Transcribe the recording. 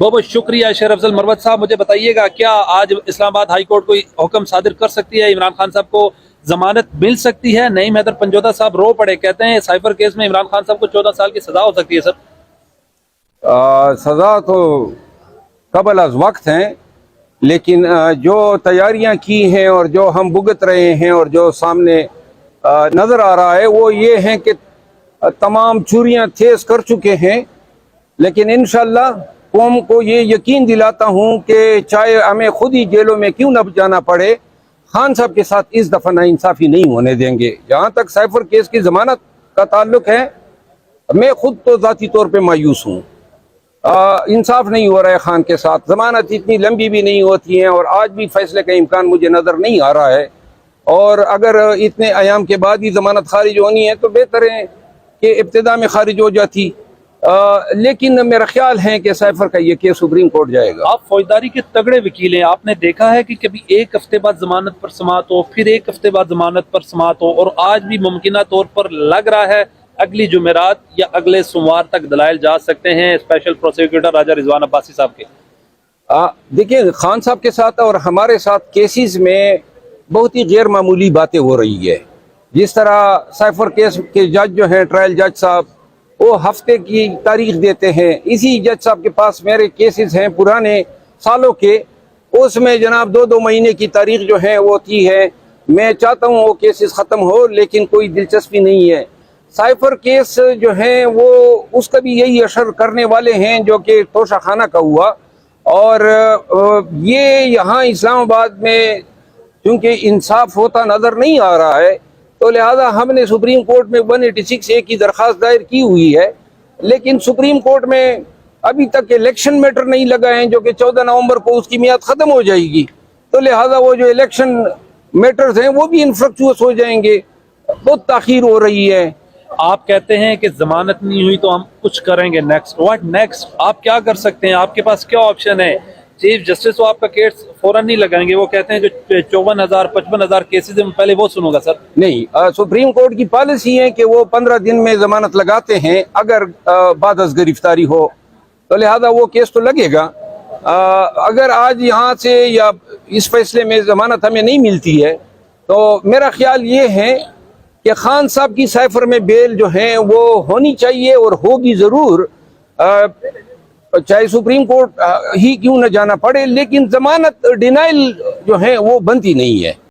बहुत बहुत शुक्रिया शेर अफजल मरवत साहब। मुझे बताइएगा, क्या आज इस्लामाबाद हाई कोर्ट कोई हुक्म सादिर कर सकती है? इमरान खान साहब को जमानत मिल सकती है? नईम हैदर पंजोता साहब रो पड़े, कहते हैं साइफर केस में इमरान खान साहब को 14 साल की सजा हो सकती है। सर सज़ा तो कबल अज वक्त हैं, लेकिन जो तैयारियां की हैं और जो हम भुगत रहे हैं और जो सामने नज़र आ रहा है वो ये है कि तमाम छुरियां तेज कर चुके हैं। लेकिन इंशाअल्लाह कौम को ये यकीन दिलाता हूँ कि चाहे हमें खुद ही जेलों में क्यों न जाना पड़े, खान साहब के साथ इस दफ़ा नाइंसाफ़ी नहीं होने देंगे। जहाँ तक साइफर केस की ज़मानत का ताल्लुक है, मैं खुद तो ज़ाती तौर पे मायूस हूँ। इंसाफ नहीं हो रहा है खान के साथ, ज़मानत इतनी लंबी भी नहीं होती है और आज भी फैसले का इम्कान मुझे नज़र नहीं आ रहा है। और अगर इतने अयाम के बाद ही ज़मानत खारिज होनी है तो बेहतर है कि इब्तिदा में खारिज हो जाती। लेकिन मेरा ख्याल है कि साइफर का ये केस सुप्रीम कोर्ट जाएगा। आप फौजदारी के तगड़े वकील हैं, आपने देखा है कि कभी एक हफ्ते बाद जमानत पर समाअत हो, फिर एक हफ्ते बाद जमानत पर समाअत हो, और आज भी मुमकिना तौर पर लग रहा है अगली जुमेरात या अगले सोमवार तक दलाइल जा सकते हैं स्पेशल प्रोसिक्यूटर राजा रिजवान अब्बासी साहब के। देखिए, खान साहब के साथ और हमारे साथ केसेस में बहुत ही गैर मामूली बातें हो रही है। जिस तरह साइफर केस के जज जो हैं, ट्रायल जज साहब, वो हफ्ते की तारीख देते हैं। इसी जज साहब के पास मेरे केसेस हैं पुराने सालों के, उसमें जनाब 2-2 महीने की तारीख जो है वो होती है। मैं चाहता हूँ वो केसेस ख़त्म हो, लेकिन कोई दिलचस्पी नहीं है। साइफर केस जो है वो उसका भी यही असर करने वाले हैं जो कि तोशा खाना का हुआ। और ये यहाँ इस्लामाबाद में क्योंकि इंसाफ होता नज़र नहीं आ रहा है, तो लिहाजा हमने सुप्रीम कोर्ट में 186A की दरख्वास्त दायर की हुई है। लेकिन सुप्रीम कोर्ट में अभी तक इलेक्शन मैटर नहीं लगा है, जो कि 14 नवंबर को उसकी मियाद ख़त्म हो जाएगी। तो लिहाजा वो जो इलेक्शन मैटर्स हैं वो भी इनफ्रक्चुअस हो जाएंगे। बहुत ताख़ीर हो रही है। आप कहते हैं कि जमानत नहीं हुई तो हम कुछ करेंगे नेक्स्ट। What next? आप क्या कर सकते हैं? आपके पास क्या ऑप्शन है? चीफ जस्टिस तो आपका केस फौरन नहीं लगाएंगे, वो कहते हैं जो 54,000-55,000 केसेस हैं पहले वो सुनूंगा। सर नहीं, सुप्रीम कोर्ट की पॉलिसी है कि वो 15 दिन में जमानत लगाते हैं अगर बाद अज़ गिरफ्तारी हो, तो लिहाजा वो केस तो लगेगा। अगर आज यहाँ से या इस फैसले में जमानत हमें नहीं मिलती है तो मेरा ख्याल ये है कि खान साहब की साइफर में बेल जो है वो होनी चाहिए और होगी ज़रूर, चाहे सुप्रीम कोर्ट ही क्यों न जाना पड़े। लेकिन जमानत डिनाइल जो है वो बनती नहीं है।